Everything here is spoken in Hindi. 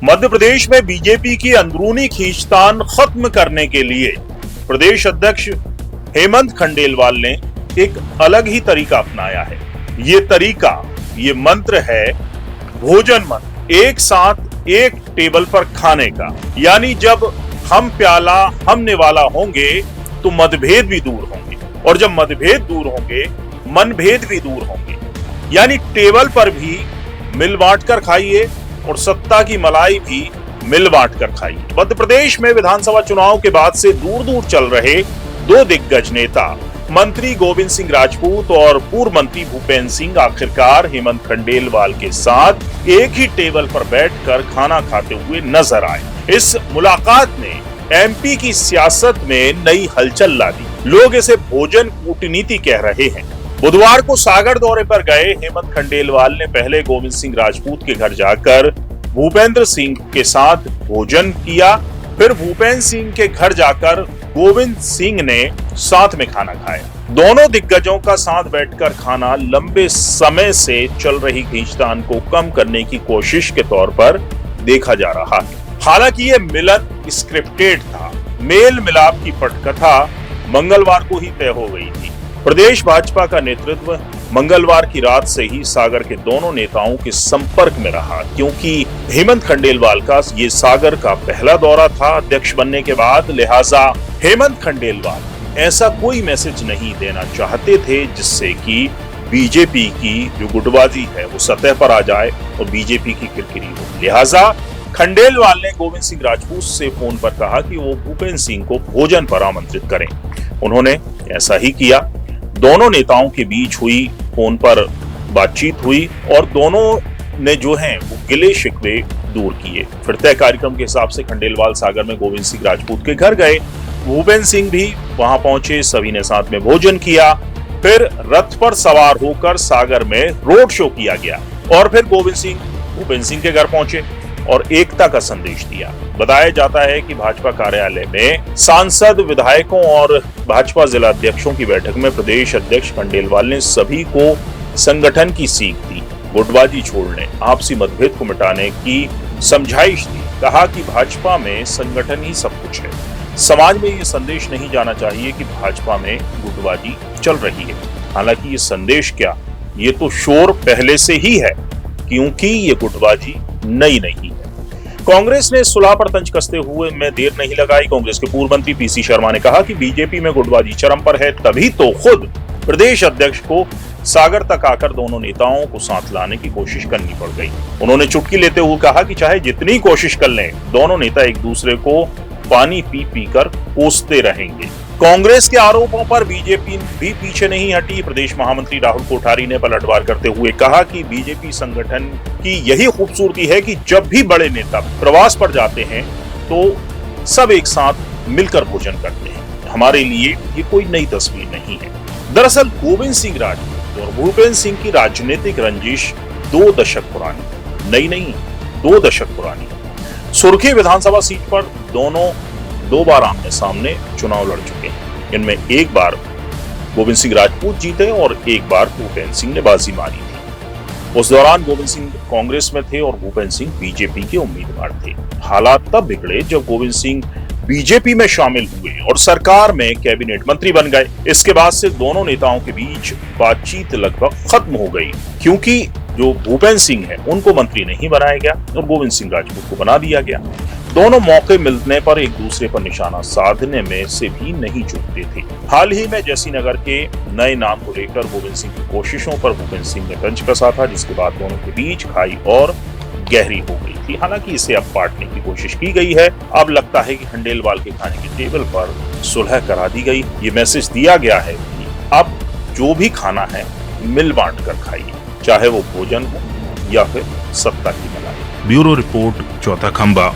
मध्य प्रदेश में बीजेपी की अंदरूनी खींचतान खत्म करने के लिए प्रदेश अध्यक्ष हेमंत खंडेलवाल ने एक अलग ही तरीका अपनाया है। ये मंत्र है भोजन मंत्र, एक साथ एक टेबल पर खाने का। यानी जब हम प्याला हम निवाला होंगे तो मतभेद भी दूर होंगे, और जब मतभेद दूर होंगे मनभेद भी दूर होंगे। यानी टेबल पर भी मिल बांट कर खाइए और सत्ता की मलाई भी मिल बांट कर खाइए। मध्य प्रदेश में विधानसभा चुनाव के बाद से दूर दूर चल रहे दो दिग्गज नेता मंत्री गोविंद सिंह राजपूत और पूर्व मंत्री भूपेंद्र सिंह आखिरकार हेमंत खंडेलवाल के साथ एक ही टेबल पर बैठकर खाना खाते हुए नजर आए। इस मुलाकात ने एमपी की सियासत में नई हलचल ला दी। लोग इसे भोजन कूटनीति कह रहे हैं। बुधवार को सागर दौरे पर गए हेमंत खंडेलवाल ने पहले गोविंद सिंह राजपूत के घर जाकर भूपेंद्र सिंह के साथ भोजन किया, फिर भूपेंद्र सिंह के घर जाकर गोविंद सिंह ने साथ में खाना खाया। दोनों दिग्गजों का साथ बैठकर खाना लंबे समय से चल रही खींचतान को कम करने की कोशिश के तौर पर देखा जा रहा है। हालांकि ये मिलन स्क्रिप्टेड था। मेल मिलाप की पटकथा मंगलवार को ही तय हो गई थी। प्रदेश भाजपा का नेतृत्व मंगलवार की रात से ही सागर के दोनों नेताओं के संपर्क में रहा, क्योंकि हेमंत खंडेलवाल का ये सागर का पहला दौरा था अध्यक्ष बनने के बाद। लिहाजा हेमंत खंडेलवाल ऐसा कोई मैसेज नहीं देना चाहते थे जिससे कि बीजेपी की जो गुटबाजी है वो सतह पर आ जाए और बीजेपी की किरकिरी हो। लिहाजा खंडेलवाल ने गोविंद सिंह राजपूत से फोन पर कहा कि वो भूपेंद्र सिंह को भोजन पर आमंत्रित करें। उन्होंने ऐसा ही किया। दोनों नेताओं के बीच हुई फोन पर बातचीत हुई और दोनों ने जो हैं वो गिले शिकवे दूर किए। फिर तय कार्यक्रम के हिसाब से खंडेलवाल सागर में गोविंद सिंह राजपूत के घर गए। भूपेंद्र सिंह भी वहां पहुंचे, सभी ने साथ में भोजन किया। फिर रथ पर सवार होकर सागर में रोड शो किया गया और फिर गोविंद सिंह भूपेंद्र सिंह के घर पहुंचे और एकता का संदेश दिया। बताया जाता है कि भाजपा कार्यालय में सांसद, विधायकों और भाजपा जिला अध्यक्षों की बैठक में प्रदेश अध्यक्ष खंडेलवाल ने सभी को संगठन की सीख दी, गुटबाजी छोड़ने, आपसी मतभेद को मिटाने की समझाइश दी। कहा कि भाजपा में संगठन ही सब कुछ है। समाज में ये संदेश नहीं जाना चाहिए कि भाजपा में गुटबाजी चल रही है। हालांकि ये संदेश क्या, ये तो शोर पहले से ही है, क्योंकि ये गुटबाजी नई नहीं है। कांग्रेस ने सुलह पर तंज कसते हुए में देर नहीं लगाई। कांग्रेस के पूर्व मंत्री पीसी शर्मा ने कहा कि बीजेपी में गुटबाजी चरम पर है, तभी तो खुद प्रदेश अध्यक्ष को सागर तक आकर दोनों नेताओं को साथ लाने की कोशिश करनी पड़ गई। उन्होंने चुटकी लेते हुए कहा कि चाहे जितनी कोशिश कर लें, दोनों नेता एक दूसरे को पानी पी पी कर कोसते रहेंगे। कांग्रेस के आरोपों पर बीजेपी भी पीछे नहीं हटी। प्रदेश महामंत्री राहुल कोठारी ने पलटवार करते हुए कहा कि बीजेपी संगठन की यही खूबसूरती है कि जब भी बड़े नेता प्रवास पर जाते हैं तो सब एक साथ मिलकर भोजन करते हैं। हमारे लिए ये कोई नई तस्वीर नहीं है। दरअसल गोविंद सिंह राजपूत और भूपेंद्र सिंह की राजनीतिक रंजिश 2 दशक पुरानी, नई नहीं, 2 दशक पुरानी। सुर्खी विधानसभा सीट पर दोनों 2 बार आमने सामने चुनाव लड़ चुके हैं। इनमें एक बार गोविंद सिंह राजपूत जीते और एक बार भूपेंद्र सिंह ने बाजी मारी थी। उस दौरान गोविंद सिंह कांग्रेस में थे और भूपेंद्र सिंह बीजेपी के उम्मीदवार थे। हालात तब बिगड़े जब गोविंद सिंह बीजेपी में शामिल हुए और सरकार में कैबिनेट मंत्री बन गए। इसके बाद से दोनों नेताओं के बीच बातचीत लगभग खत्म हो गई, क्योंकि जो भूपेंद्र सिंह है उनको मंत्री नहीं बनाया गया और गोविंद सिंह राजपूत को बना दिया गया। दोनों मौके मिलने पर एक दूसरे पर निशाना साधने में से भी नहीं चूकते थे। हाल ही में जैसीनगर के नए नाम को लेकर गोविंद सिंह की कोशिशों पर भूपेंद्र सिंह ने तंज कसा था, जिसके बाद दोनों के बीच खाई और गहरी हो गई थी। हालांकि इसे अब पाटने की कोशिश की गई है। अब लगता है कि खंडेलवाल के खाने की टेबल पर सुलह करा दी गई। ये मैसेज दिया गया है कि अब जो भी खाना है मिल बांट कर खाइए, चाहे वो भोजन हो या फिर सत्ता की मलाई। ब्यूरो रिपोर्ट, चौथा खंबा।